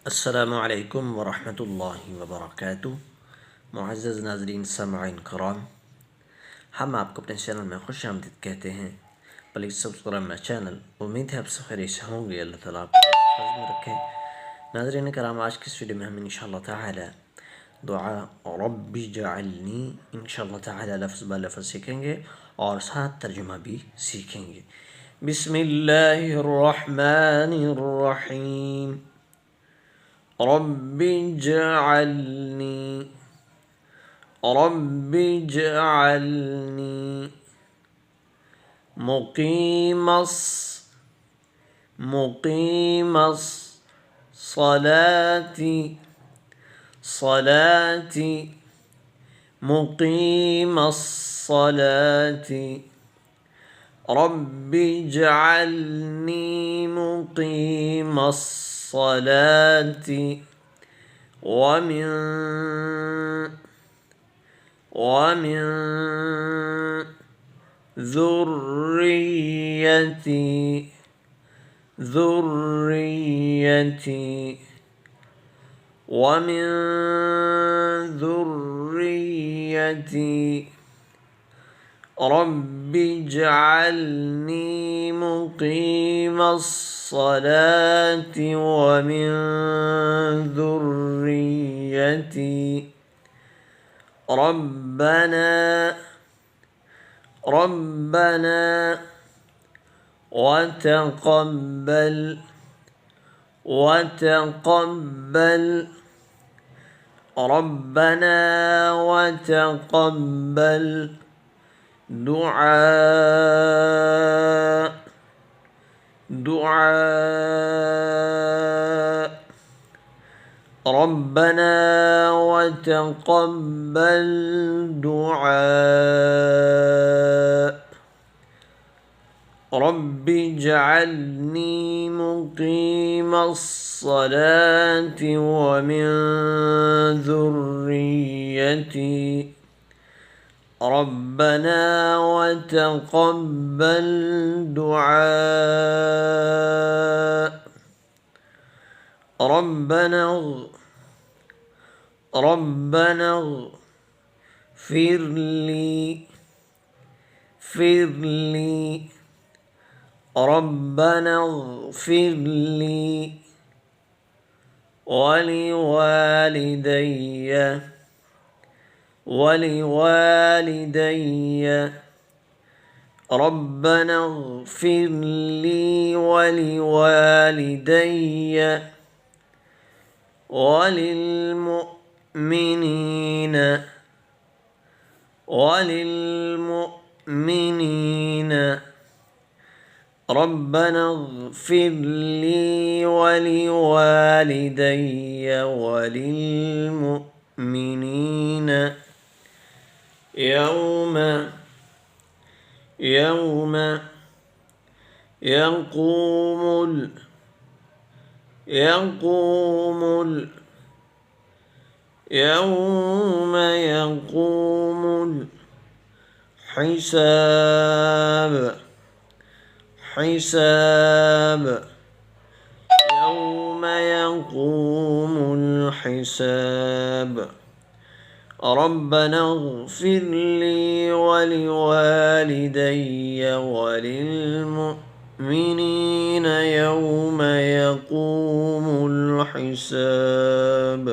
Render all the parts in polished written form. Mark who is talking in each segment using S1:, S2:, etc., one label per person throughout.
S1: अस्सलामुअलैकुम वरहमतुल्लाहि वबरकातुह। मुअज़्ज़ज़ नाज़रीन सामईन कराम, हम आपको अपने चैनल में खुश आमदीद कहते हैं। Please subscribe my channel. उम्मीद है आप सब खैरियत से होंगे। अल्लाह ताला आपको हिफ़्ज़ में रखे। नाज़रीन कराम, आज की इस वीडियो में हम इंशाअल्लाह ताला दुआ रब्बी जअलनी इंशाअल्लाह ताला लफ्ज़ ब लफ्ज़ सीखेंगे और साथ तर्जुमा भी सीखेंगे। बिस्मिल्लाहिर रहमानिर रहीम। रब्बी जअलनी मुक़ीमस सलाती मुक़ीमस सलाती रब्बि जअलनी मुक़ीमस सलाती वमिन ذريتي ربي اجعلني مقيم الصلاة ومن ذريتي ربنا وتقبل دعاء ربنا وتقبل دعاء رب اجعلني مقيم الصلاة ومن ذريتي ربنا وتقبل دعاء ربنا اغفر لي ربنا اغفر لي ولوالدي ربنا اغفر لي ولوالدي وللمؤمنين ربنا اغفر لي ولوالدي وللمؤمنين يوم يقوم الحساب يوم يقوم الحساب ربنا اغفر لي ولوالدي وللمؤمنين يوم يقوم الحساب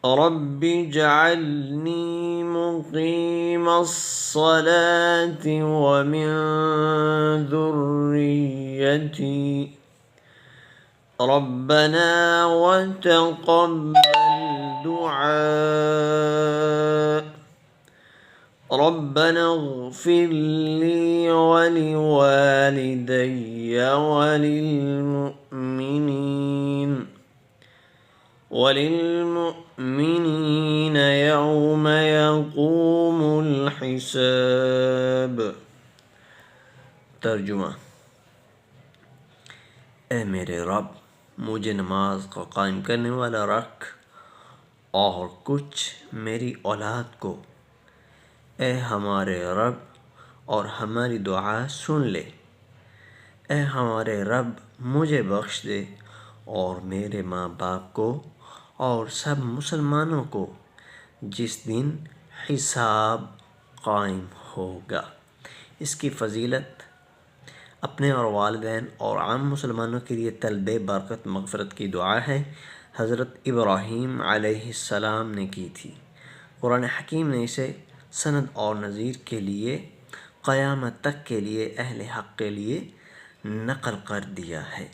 S1: رب اجعلني مقيم الصلاة ومن ذريتي ربنا وتقبل دعاء ربنا اغفر لي ولوالدي وللمؤمنين يوم يقوم الحساب। तर्जुमा। ए मेरे रब, मुझे नमाज को कायम करने वाला रख और कुछ मेरी औलाद को। ए हमारे रब, और हमारी दुआ सुन ले। ए हमारे रब, मुझे बख्श दे और मेरे माँ बाप को और सब मुसलमानों को जिस दिन हिसाब कायम होगा। इसकी फ़जीलत अपने और वालिदैन और आम मुसलमानों के लिए तलबे बरकत मग़फ़िरत की दुआ है। हज़रत इब्राहीम अलैहिस्सलाम ने की थी। कुरान हकीम ने इसे सनद और नज़ीर के लिए क़यामत तक के लिए अहले हक़ के लिए नक़ल कर दिया है।